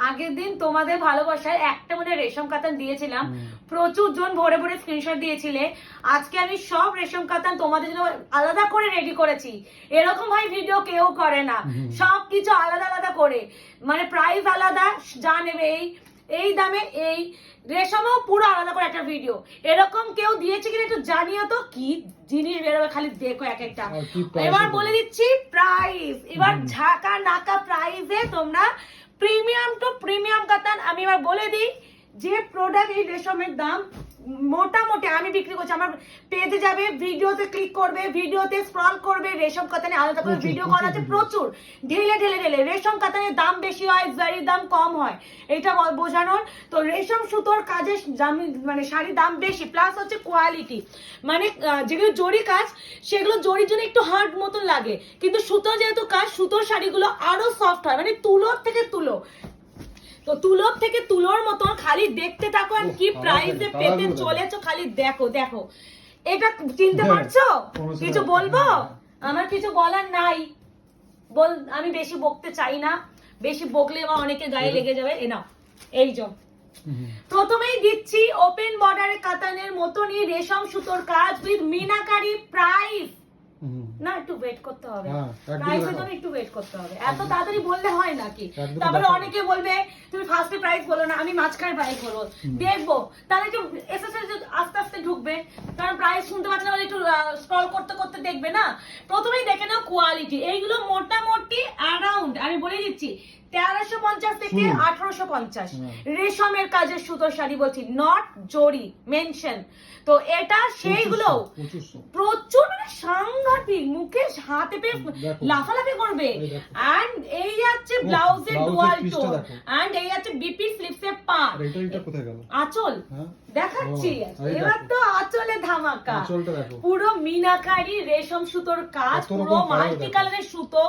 আগের দিন তোমাদের ভালোবাসায় একটা মানে রেশম কাতান দিয়েছিলাম, প্রচুর জন ভরে ভরে স্ক্রিনশট দিয়েছিলে। আজকে আমি সব রেশম কাতান তোমাদের জন্য আলাদা করে রেডি করেছি। এরকম ভাই ভিডিও কেউ করে না, সবকিছু আলাদা আলাদা করে, মানে প্রাইস আলাদা, যা নেবে এই দামে এই রেশমও পুরো আলাদা করে একটা ভিডিও। এরকম কেউ দিয়েছে কিনা একটু জানিও তো, কি জিনিস বেরোবে খালি দেখো এক একটা। এবার বলে দিচ্ছি প্রাইস, এবার ঝাঁকা নাকা প্রাইসে তোমরা প্রিমিয়াম টু প্রিমিয়াম কাতান। আমি এবার বলে দিই যে প্রোডাক্ট এই রেশমের দাম মোটামুটি আমি বিক্রি করছি, আমার পেজে যাবে, ভিডিওতে ক্লিক করবে, ভিডিওতে স্ক্রল করবে, রেশম কাতানে আলাদা করে ভিডিও করা আছে প্রচুর, ঢেলে ঢেলে ঢেলে। রেশম কাতানের দাম বেশি হয়, জারির দাম কম হয়, এটা বোঝানোর। তো রেশম সুতোর কাজের মানে শাড়ির দাম বেশি, প্লাস হচ্ছে কোয়ালিটি, মানে যেগুলো জরি কাজ সেগুলো জরির জন্য একটু হার্ড মতন লাগে, কিন্তু সুতো যেহেতু কাজ, সুতোর শাড়িগুলো আরো সফট হয়, মানে তুলোর থেকে তুলো। তো তুলোর থেকে তুলোর মতন, খালি দেখতে থাকো আর কি প্রাইসে পেতে চলেছো, খালি দেখো দেখো। এটা চিনতে পারছো? কিছু বলবো? আমার কিছু বলার নাই, আমি বেশি বকতে চাই না, বেশি বকলে বা অনেকে গায়ে লেগে যাবে। এ নাও, এই যে প্রথমেই দিচ্ছি ওপেন বর্ডারের কাতানের মতনই রেশম সুতোর কাজ উইথ মিনাকারি প্রাইস। না, একটু ওয়েট করতে হবে, প্রাইসের জন্য একটু ওয়েট করতে হবে, এত তাড়াতাড়ি বললে হয় নাকি? তারপরে অনেকে বলবে তুমি ফার্স্টে প্রাইস বলো না, আমি মাঝখানে প্রাইস বলবো, দেখবো তাহলে একটু এসএসএস আস্তে আস্তে ঢুকবে, কারণ প্রাইস শুনতে পাচ্ছে না বলে একটু স্ক্রল করতে করতে দেখবে না। প্রথমেই দেখে নাও কোয়ালিটি, এইগুলো মোটামুটি অ্যারাউন্ড আমি বলে দিচ্ছি 1350 থেকে 1850 রেশমের কাজের সুতোর শাড়ি বলছি, নট জরি মেনশন। তো এটা সেইগুলো প্রচুর মানে সাংঘাতিক, মুকেশ হাতে পেয়ে লাফালাফি করবে। এন্ড এই আছে ব্লাউজের ডুয়াল টোন, এন্ড এই আছে বিপি স্লিপসের পা। এটা কোথায় গেল? আঁচল দেখাচ্ছি এবার তো, আঁচলে ধামাকা, পুরো মিনাকারি রেশম সুতোর কাজ, পুরো মাল্টি কালারের সুতো,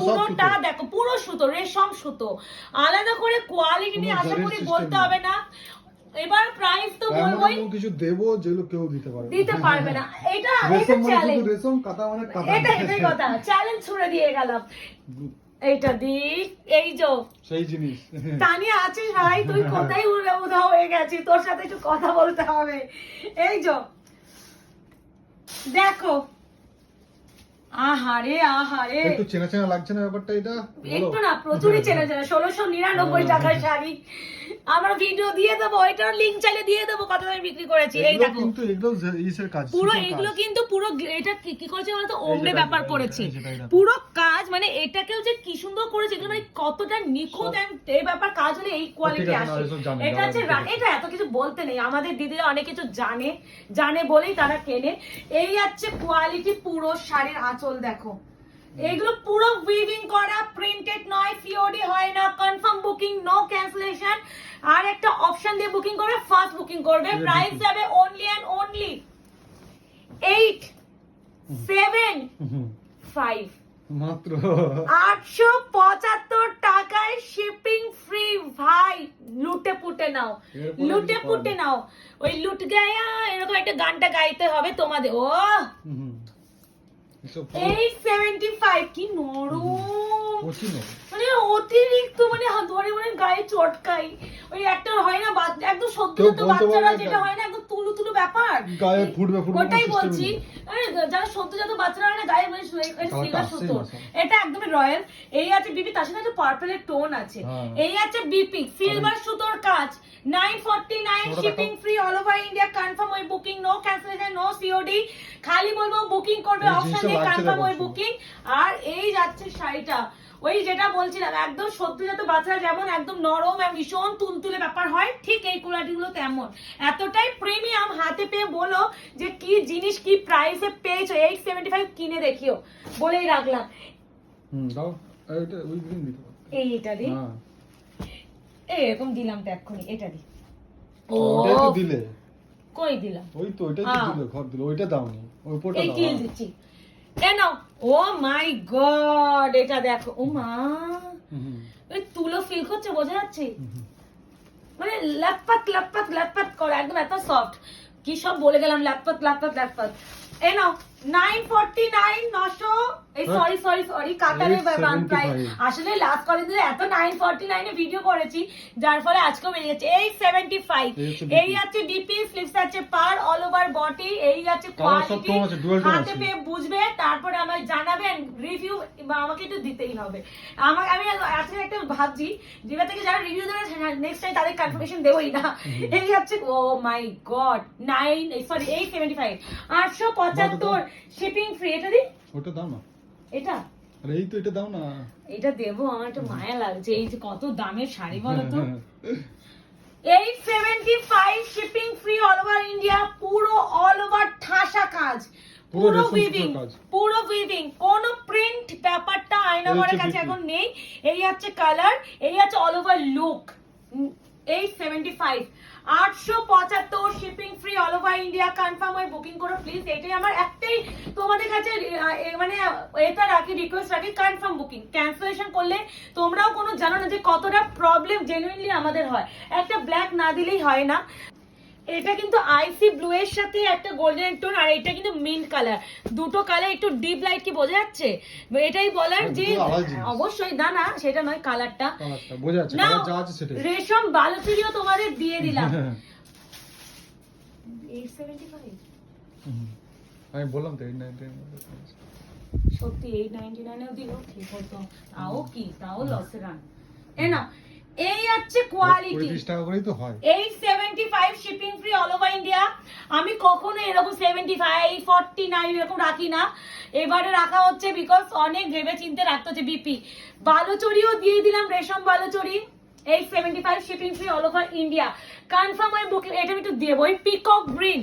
পুরোটা দেখো, পুরো সুতো রেশম সুতো, আলাদা করে কোয়ালিটি নিয়ে আশা করি বলতে হবে না। এবার প্রাইস তো বলবোই, কিছু দেবো যেগুলো কেউ দিতে পারবে না। এটা চ্যালেঞ্জ, রেশম কাটা মানে কাটা, এটাই কথা, চ্যালেঞ্জ ছুড়ে দিয়ে গেলাম। এইটা দিক, এই যে সেই জিনিস। তানিয়া আছিস ভাই, তুই কোথায় উড়া হয়ে গেছিস, তোর সাথে একটু কথা বলতে হবে। এই যে দেখো, আহারে আহারে, একটু চেনা চেনা লাগছে না ব্যাপারটা? এটা একটু না, প্রচুরই চেনা চেনা। 1699 টাকার শাড়ি, আমরা ভিডিও দিয়ে দেবো, এটার লিংক চাইলে দিয়ে দেবো কত দামে বিক্রি করেছি। এই দেখো, কিন্তু এগুলো ইসের কাজ, পুরো এগুলো কিন্তু পুরো, এটা কি করেছে বলতো, ওমরে ব্যাপার করেছে পুরো কাজ, মানে এটাকেও যে কি সুন্দর করেছে, এগুলো মানে কতটা নিখুঁত, এই ব্যাপার কাজ হলে এই কোয়ালিটি আসে। এটা হচ্ছে, এটা এত কিছু বলতে নেই, আমাদের দিদিরা অনেক কিছু জানে বলেই তারা কেনে। এই হচ্ছে কোয়ালিটি, পুরো শাড়ির আঁচল দেখো, এগুলো পুরো উইভিং করা, প্রিন্টেড নয়, সিওডি হয় না, কনফার্ম বুকিং, নো ক্যান্সেলেশন। আর একটা অপশন দিয়ে বুকিং করবে, ফার্স্ট বুকিং করবে, প্রাইস যাবে অনলি এন্ড অনলি 875 মাত্র 875 টাকায় শিপিং ফ্রি। ভাই লুটে পুটে নাও, লুটে পুটে নাও, ওই লুট গায়া এরকম একটা গানটা গাইতে হবে তোমাদের। ও 875, কি নরম, মানে অতিরিক্ত, মানে ধরে মানে গায়ে চটকাই। ওই একটা হয় না একদম সদ্যজাত বাচ্চারা যেটা হয় না, একদম তুলু তুলু ব্যাপার, গায়ে ফুটবে ওটাই বলছি। যারা সদ্যজাত বাচ্চারা হয় না গায়ে, মানে সিলভার সুতো, এটা একদমই রয়্যাল। এই আছে বিপি, তার সাথে একটা পার্পলের টোন আছে। এই আছে বিপি সিলভার সুতোর কাজ, 949 shipping free all over India, confirm ওই booking, no cancellation, no COD. খালি বলবো বুকিং করবে, অপশন দিয়ে কনফার্ম ওই বুকিং। আর এই যাচ্ছে শাড়িটা, ওই যেটা বলছিলাম, একদম সদ্যজাত বাচ্চারা যেমন একদম নরম ভীষণ তুলতুলে ব্যাপার হয়, ঠিক এই কোয়ালিটি গুলো তেমন, এতটাই প্রিমিয়াম। হাতে পেয়ে বলো যে কি জিনিস, কি প্রাইসে পেয়েছো। 875 কিনে দেখিও, বলেই রাখলাম। এইটা দি, এরকম দিলাম তো এক্ষুনি, এটা দি। ও দিলে কই দিলাম? ওই তো ওইটা দিলে, ঘর দিলে, ওইটা দাওনি, ওই উপরটা দাও। এই কিল দিচ্ছি, এনো। ও মাই গড, এটা দেখো, ও মা, ওই তুলো ফিল করছে, বোঝা যাচ্ছে, মানে লাপাত লাপাত লাপাত করে, একদম এত সফট, কি সব বলে গেলাম, লাপাত লাপাত লাপাত। এনো 949 সরি কাতারে প্রাইস। আসলে লাস্ট কলেজ এত 949 এ ভিডিও করেছি যার ফলে আজকেও বেরিয়ে গেছে 875। এই আছে ডিপি, স্লিভস আছে পার, অল ওভার বডি, এই আছে কোয়ালিটি, হাতে পেয়ে বুঝবে, তারপরে আমায় জানাবেন রিভিউ, আমাকে একটু দিতেই হবে। আমি আজকে একটা ভাবছি যেটা থেকে যারা রিভিউ দেবে নেক্সট টাইম তাদের কনফার্মেশন দেবই না। এই হচ্ছে ও মাই গড 875 875 শিপিং ফ্রি। এটা দি ওটা দাও না, এটা আরে এই তো এটা দাও না, এটা দেবো, আমার একটু মায়া লাগছে। এই যে কত দামের শাড়ি বলো তো। 875 shipping free all over India, পুরো অল ওভার ঠাসা কাজ, পুরো উইভিং, কোনো প্রিন্ট ব্যাপারটা আয়নাঘরের কাছে এখন নেই। এই হচ্ছে কালার, এই হচ্ছে all over look. 875 875 shipping free all over India. Confirm হয়ে বুকিং করো প্লিজ। এটাই আমার একটাই তোমাদের কাছে মানে এটা রাখি, রিকোয়েস্ট রাখি, কনফার্ম বুকিং। ক্যান্সেলেশন করলে তোমরাও কোনো জানো না যে কতটা প্রবলেম জেনুইনলি আমাদের হয়, একটা ব্ল্যাক না দিলেই হয় না। এটা কিন্তু আইসি ব্লু এর সাথে একটা গোল্ডেন টোন, আর এটা কিন্তু মিন্ট কালার, দুটো কালার একটু ডিপ লাইট। কি বোঝা যাচ্ছে? এটাই বলার যে অবশ্যই না সেটা নয়, কালারটা বোঝা যাচ্ছে, না যা আছে সেটাই। রেশম বালুচুরিও তোমাদের দিয়ে দিলাম 875। আমি বললাম তো 899 সত্যি 899 এও দিল ঠিক হতো, তাও লসে রান। না এই আছে কোয়ালিটি, 25 টাকা করেই তো হয়। 875 shipping free all over India. আমি কখনো এরকম 75 49 এরকম রাখি না, এবারে রাখা হচ্ছে বিকজ অনেক ভেবে চিন্তে রাখতে হচ্ছে। বিপি বালুচরিও দিয়ে দিলাম, রেশম Baluchari. 875 shipping free all over India. Confirm হয় বুকিং। এটা আমি একটু দেবো, এই পিকক গ্রিন।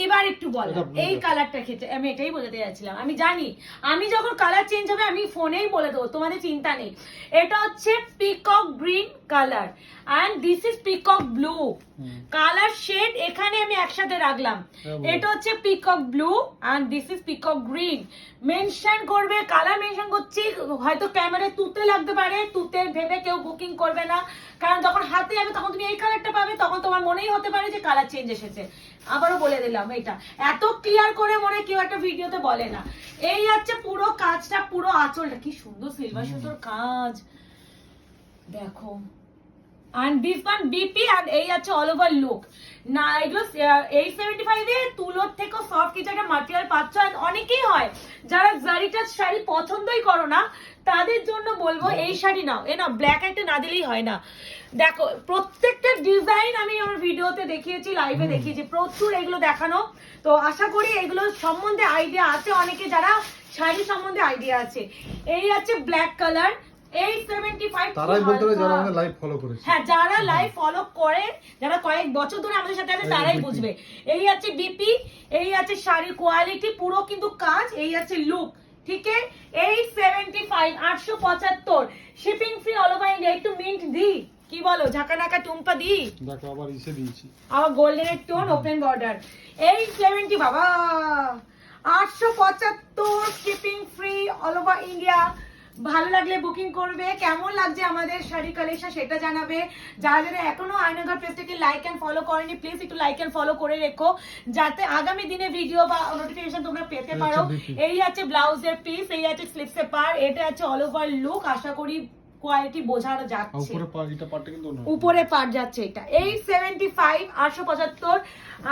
এবার একটু বলো এই কালারটা খেতে, আমি এটাই বলতে যাচ্ছিলাম। আমি জানি আমি যখন কালার চেঞ্জ হবে আমি ফোনেই বলে দেবো, তোমাদের চিন্তা নেই। এটা হচ্ছে peacock green colour and this is peacock blue colour shade. এখানে আমি একসাথে রাখলাম। এটা হচ্ছে peacock blue and this is peacock green. Mention করবে, কালার মেনশন করছি, হয়তো ক্যামেরায় তুতে লাগতে পারে, তুতে ভেবে কেউ বুকিং করবে না, কারণ যখন হাতে যাবে তখন তুমি এই কালারটা পাবে, তখন তোমার মনেই হতে পারে যে কালার চেঞ্জ এসেছে। আবারও বলে দিলাম, এটা এত ক্লিয়ার করে মনে কেউ একটা ভিডিওতে বলে না। এই হচ্ছে পুরো কাজটা, পুরো আঁচলটা কি সুন্দর সিলভার সুতোর কাজ দেখো। and this one BP and এই আছে অল ওভার লুক। না এগুলো 875 এ তুলোর থেকেও সফট কিছু একটা ম্যাটেরিয়াল পাচ্ছ। অনেকেই হয় যারা জারিটা শাড়ি পছন্দই করো না, তাদের জন্য বলবো এই শাড়ি নাও। ব্ল্যাক একটা না দিলেই হয় না। দেখো প্রত্যেকটা ডিজাইন আমি আমার ভিডিওতে দেখিয়েছি, লাইভে দেখিয়েছি, প্রচুর এগুলো দেখানো। তো আশা করি এগুলো সম্বন্ধে আইডিয়া আছে অনেকে, যারা শাড়ি সম্বন্ধে আইডিয়া আছে। এই আছে ব্ল্যাক কালার 875। তারাই বলতে হবে যারা আমাদের লাইভ ফলো করেছে। হ্যাঁ, যারা লাইভ ফলো করে, যারা কয়েক বছর ধরে আমাদের সাথে আছে, তারাই বুঝবে। এই আছে বিপি, এই আছে শাড়ির কোয়ালিটি, পুরো কিন্তু কাজ। এই আছে লুক, ঠিক আছে। 875 875 shipping free all over India. একটু মিন্ট দি, কি বলো, ঝাঁকানাকা টুম্পা দি, দেখো আবার ইসে দিয়েছি, আবার গোল্ডেন টোন ওপেন বর্ডার। 870 বাবা 875 shipping free all over India. ভালো লাগলে বুকিং করবে। কেমন লাগছে আমাদের শাড়ি কালেকশন সেটা জানাবে। যারা যারা এখনো আয়নাঘর পেজটাকে লাইক এন্ড ফলো করেনি, প্লিজ একটু লাইক এন্ড ফলো করে রেখো, যাতে আগামী দিনে ভিডিও বা নোটিফিকেশন তোমরা পেতে পারো। এই আছে ব্লাউজের পিস, এই আছে স্লিভসের পার, এটা আছে অল ওভার লুক। আশা করি কোয়ালিটি বোঝানো যাচ্ছে। উপরে পাট যাচ্ছে এটা 875 875।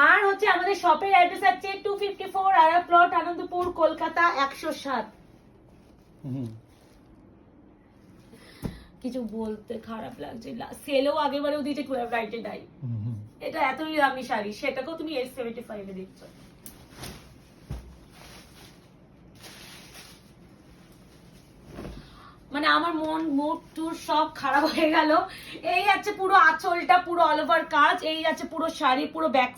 আর হচ্ছে আমাদের শপের অ্যাড্রেস আছে 254 আরা প্লট, আনন্দপুর, কলকাতা 107। কিছু বলতে খারাপ লাগছে, সেলও আগেবারেও দিয়েছে 12 রাইটে ডাই। এটা এতই দামি শাড়ি, সেটাকেও তুমি 875 এ দিচ্ছ। মানে আমার মন মুড টুর সব খারাপ হয়ে গেল। এই আছে পুরো আঁচলটা, পুরো অল ওভার কাজ। এই আছে পুরো শাড়ি, পুরো ব্যাক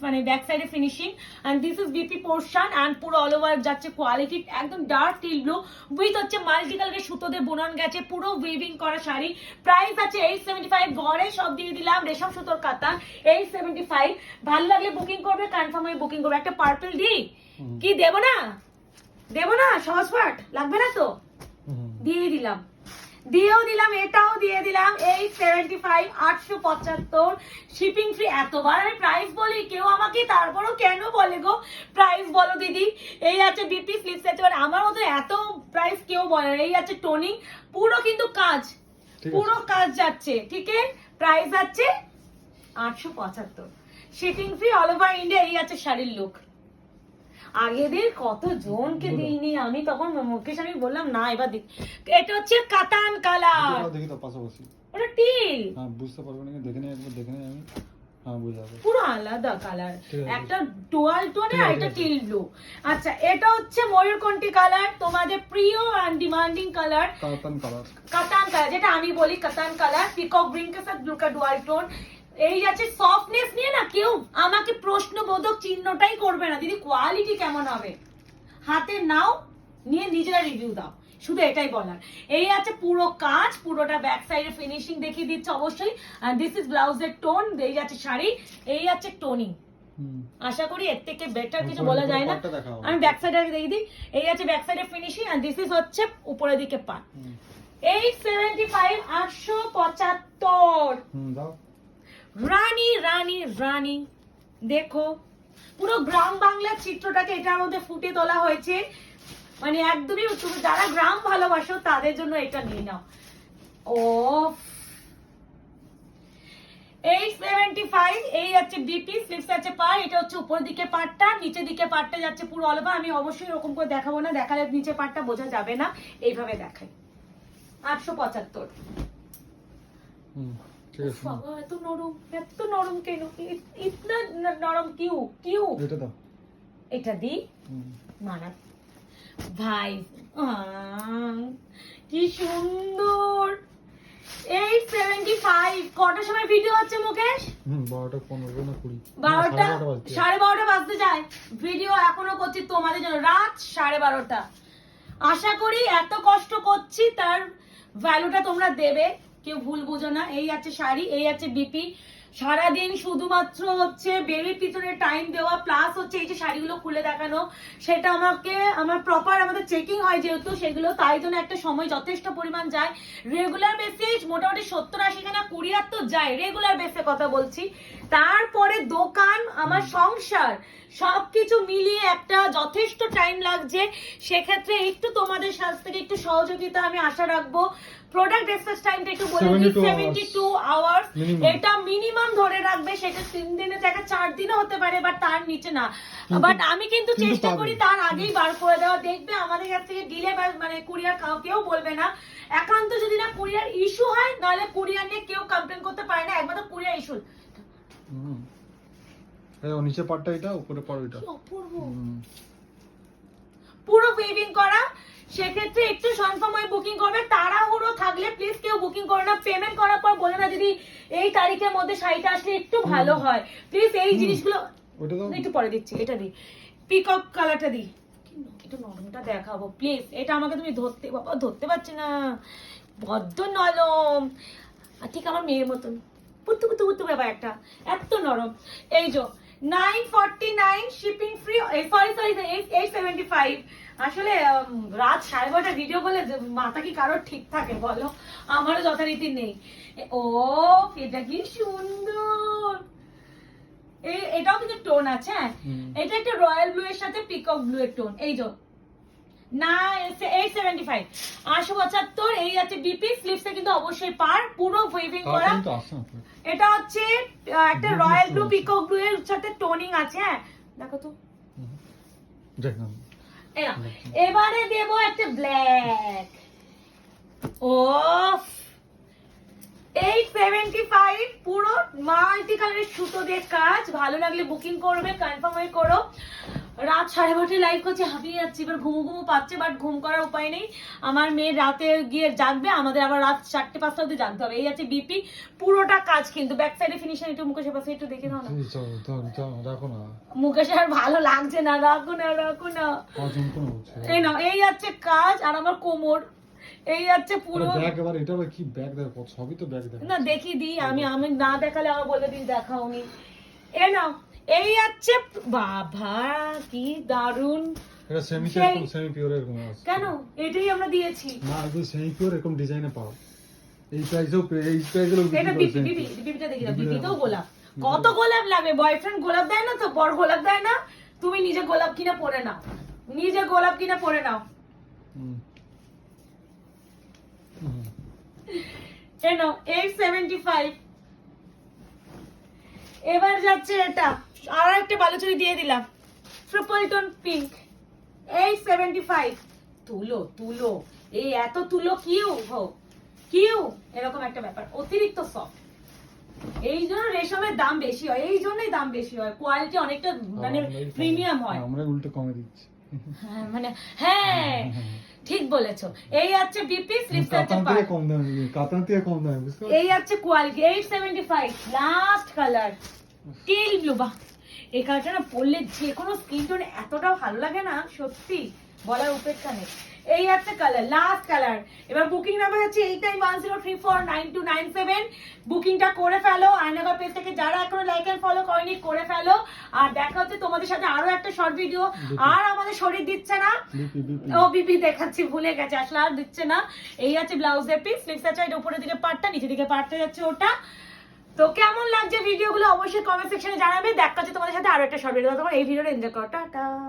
মানে ব্যাক সাইডে finishing and this is BP portion and পুরো অল ওভার যাচ্ছে কোয়ালিটি একদম ডার্ক টিল ব্লু উইথ হচ্ছে মাল্টি কালারের সুতো দিয়ে বোনান গেছে, পুরো উইভিং করা শাড়ি। প্রাইস আছে 875। ঘরে সব দিয়ে দিলাম, রেশম সুতোর কাতান 875। ভালো লাগলে বুকিং করবে, কনফার্ম হয়ে বুকিং করবে। একটা পার্পল দিই কি, দেবো না সহজ পাট লাগবে না তো, দিয়ে দিলাম। দিয়েও দিলাম, এটাও দিয়ে দিলাম 875, 875 শিপিং ফ্রি। এতবার আমি প্রাইস বলি, কেউ আমাকে তারপরও কেন বলে গো প্রাইস বলো দিদি। এই আছে বিপি স্লিপ সেট, আমার মতো এত প্রাইস কেউ বলে না। এই আছে টোনিং, পুরো কিন্তু কাজ, ঠিক আছে। পুরো কাজ যাচ্ছে, ঠিক আছে। প্রাইস যাচ্ছে 875, shipping free all over India. এই আছে শাড়ির লুক। আগের দিন কত জনকে দিইনি আমি, তখন মুকেশ আমি বললাম না এবার দিই। এটা হচ্ছে কাতান কালার, এটাও দেখি তো পাশাপাশি। ওটা টিল, হ্যাঁ বুঝতে পারবো না, দেখে নেই একবার, দেখে নেই আমি। হ্যাঁ বুঝা যাবে। পুরো আলাদা কালার, ঠিক আছে। একটা ডুয়াল টোন ঠিক আর আছে, এটা ঠিক আছে। Teal blue. আচ্ছা, এটা হচ্ছে ময়ূরকণ্ঠী কালার, তোমাদের প্রিয় এন্ড ডিমান্ডিং কালার, কাতান কালার। কাতান কালার, যেটা আমি বলি কাতান কালার, পিকক গ্রিন के साथ ब्लू का डुअल টোন। এই আছে সফটনেস নিয়ে না কেউ আমাকে প্রশ্নবোধক চিহ্নটাই করবে না দিদি কোয়ালিটি কেমন হবে, হাতে নাও নিয়ে নিজেরা রিভিউ দাও, শুধু এটাই বলার। এই আছে পুরো কাজ, পুরোটা ব্যাক সাইডে ফিনিশিং দেখিয়ে দিচ্ছে অবশ্যই। দিস ইজ ব্লাউজের টোন, এই আছে শাড়ি, এই আছে টোনিং। আশা করি এর থেকে বেটার কিছু বলা যায় না। পাটটা দেখাও। আমি ব্যাক সাইডে দেখিয়ে দিই। এই আছে ব্যাক সাইডে ফিনিশিং, আর দিস ইজ হচ্ছে উপরের দিকে পাট। 875, 875। দাও। রানী রানী রানী, দেখো পুরো গ্রাম বাংলার চিত্রটাকে এটার মধ্যে ফুটে তোলা হয়েছে। মানে একদমই তুমি যারা গ্রাম ভালোবাসো তাদের জন্য এটা নিয়ে নাও। ও 875, এই আছে বিপি স্লিপস আছে পার। এটা হচ্ছে উপর দিকে পাটটা, নিচে দিকে পাটটা যাচ্ছে পুরো অল ওভার। আমি অবশ্যই এরকম করে দেখাবো না, দেখালে নিচে পাটটা বোঝা যাবে না, এইভাবে দেখাই। 875। ঠিক আছে। বাবা, এত নরম কেন? ইতনা নরম কিউ কিউ? এটা দাও। এটা দি মানা ভাই, কি সুন্দর। 875। কটার সময় ভিডিও হচ্ছে মুকেশ? 12টা 15 না 20। 12টা, 12:30 বাজতে যায়। ভিডিও এখনো করছি তোমাদের জন্য, রাত 12:30। আশা করি এত কষ্ট করছি তার ভ্যালুটা তোমরা দেবে, কেউ ভুল বুঝো না। এই আছে শাড়ি, এই আছে বিপি। সারাদিন শুধুমাত্র হচ্ছে বেবির পিছনে টাইম দেওয়া, প্লাস হচ্ছে এই যে শাড়িগুলো খুলে দেখানো, সেটা আমার প্রপার আমাদের চেকিং হয় যেহেতু সেগুলো, তাই জন্য একটা সময় যথেষ্ট পরিমাণ যায়। রেগুলার বেসিস মোটামুটি 70-80 খানা কুরিয়ার তো যায়, রেগুলার বেসে কথা বলছি। তারপরে দোকান, আমার সংসার, সবকিছু মিলিয়ে একটা যথেষ্ট টাইম লাগছে। সেক্ষেত্রে একটু তোমাদের কাছ থেকে একটু সহযোগিতা আমি আশা রাখবো। প্রোডাক্ট ডিসপ্যাচ টাইমটা একটু বলে দিই, 72 আওয়ার্স। এটা মিনিমাম ধরে রাখবে, সেটা 3 দিনের জায়গায় 4 দিনও হতে পারে, বাট তার নিচে না। বাট আমি কিন্তু চেষ্টা করি তার আগেই বার করে দেওয়া। দেখবে আমাদের কাছ থেকে ডিলে মানে কুরিয়ার কেউ বলবে না, একান্ত যদি না কুরিয়ার ইস্যু হয়, নাহলে কুরিয়ার নিয়ে কেউ কমপ্লেন করতে পারে না, একমাত্র কুরিয়ার ইস্যু। নিচে পাটটা এটা, উপরে পাড় এটা। অপূর্ব, পুরো ওয়েভিং করা। সেক্ষেত্রে একটু সময় বুকিং করবে, তাড়াহুড়ো থাকলে প্লিজ কেউ বুকিং করে না। পেমেন্ট করার পর বলে না দিদি এই তারিখের মধ্যে শাড়িটা আসলে একটু ভালো হয়, প্লিজ এই জিনিসগুলো একটু পরে দিচ্ছি। এটা দি পিকক কালারটা দি, একটু নরমটা দেখাবো প্লিজ। এটা আমাকে তুমি ধরতে পারছি না, বড্ড নরম, ঠিক আমার মেয়ের মতন পুতু পুতু পুতু ব্যাপার একটা, এত নরম। এই যে 949 শিপিং ফ্রি, সরি 875। আসলে রাত 12:30 ভিডিও বলে মাথা কি কারোর ঠিক থাকে বলো? আমারও যথারীতি নেই। ও এটা কি সুন্দর। এটাও কিন্তু টোন আছে, হ্যাঁ। এটা একটা রয়্যাল ব্লু এর সাথে পিকক ব্লু এর টোন। এই যে 875, 875। এই আছে বিপি স্লিপসে কিন্তু অবশ্যই পার, পুরো ওয়েভিং করা। এটা হচ্ছে একটা রয়্যাল ব্লু পিকক ব্লু এর সাথে টোনিং আছে, হ্যাঁ। দেখো তো, এবারে দেবো একটা ব্ল্যাক। ও 875, পুরো মাল্টি কালারের সুতো দিয়ে কাজ। ভালো লাগলে বুকিং করবে, কনফার্ম হয়ে করো। রাত 12:30 লাইভ করছে, হাঁপিয়ে যাচ্ছি, এবার ঘুমু পাচ্ছে, বাট ঘুম করার উপায় নেই। আমার মেয়ে রাতে গিয়ে জাগবে, আমাদের আবার রাত 4-5 অবধি জাগতে হবে। এই আছে বিপি, পুরোটা কাজ কিন্তু ব্যাক সাইডে ফিনিশিং। একটু মুকেশের পাশে একটু দেখে দাও না, মুকেশ আর ভালো লাগছে না, রাখো না রাখো না। এই না, এই আছে কাজ, আর আমার কোমর, এই আছে পুরো ব্যাগ। এবার এটা কি ব্যাগ দেখো, সবই তো ব্যাগ দেখো না, দেখি দিই আমি না দেখালে আমার বলে দিন দেখাওনি। এই নাও, এই আছে, বাবা কি দারুন। এটা সেমি সেই- এরকম সেমি পিওর এরকম আছে কেন এটাই আমরা দিয়েছি। না একদম সেমি পিওর এরকম ডিজাইনে পাও এই প্রাইসেও এই প্রাইসেও এটা বিবিটা দেখি দাও, বিবিতেও গোলাপ। কত গোলাপ লাগবে? বয়ফ্রেন্ড গোলাপ দেয় না তো, বর গোলাপ দেয় না, তুমি নিজে গোলাপ কিনা পরে নাও, নিজে গোলাপ কিনা পরে নাও। এনো 875। এবার যাচ্ছে এটা, আর একটা বালুচুরি দিয়ে দিলাম, ট্রিপল টোন পিঙ্ক, 875। তুলো তুলো, এই এত তুলো কিউ কিউ, এরকম একটা ব্যাপার, অতিরিক্ত সফট। এই জন্য রেশমের দাম বেশি হয়, এই জন্যই দাম বেশি হয়, কোয়ালিটি অনেকটা মানে প্রিমিয়াম হয়। আমরা উল্টো কমে দিচ্ছি। হ্যাঁ মানে হ্যাঁ ঠিক বলেছো। এই আছে বিপি স্লিপস আছে কাতান থেকে কম দামে কাতান থেকে কম দামে বুঝতে পারছো? এই আছে quality 875। Last colour teal blue. বাহ, এই কালারটা না পরলে যে কোনো স্কিন টোন এতটা ভালো লাগে না, সত্যি বলার উপেক্ষা নেই। এই একটা কালার, লাস্ট কালার। এবার বুকিং নাম্বার হচ্ছে 8910349297। বুকিংটা করে ফেলো আয়নাঘর পেজ থেকে, যারা এখনো লাইক এন্ড ফলো করেনি করে ফেলো। আর দেখা হচ্ছে তোমাদের সাথে আরো একটা শর্ট ভিডিও। আর আমাদের শরীর দিচ্ছে না, বিপি বিপি ও বিপি দেখাচ্ছি, ভুলে গেছে, আসলে আর দিচ্ছে না। এই আছে ব্লাউজের পিস, স্লিভস আছে এটা উপরের দিকে পাটটা, নিচের দিকে পাটটা যাচ্ছে ওটা। তো কেমন লাগছে ভিডিওগুলো অবশ্যই কমেন্ট সেকশনে জানাবে। দেখা হচ্ছে তোমাদের সাথে আরো একটা শর্ট ভিডিও, তখন এই ভিডিওটা এনজয় করো, টাটা।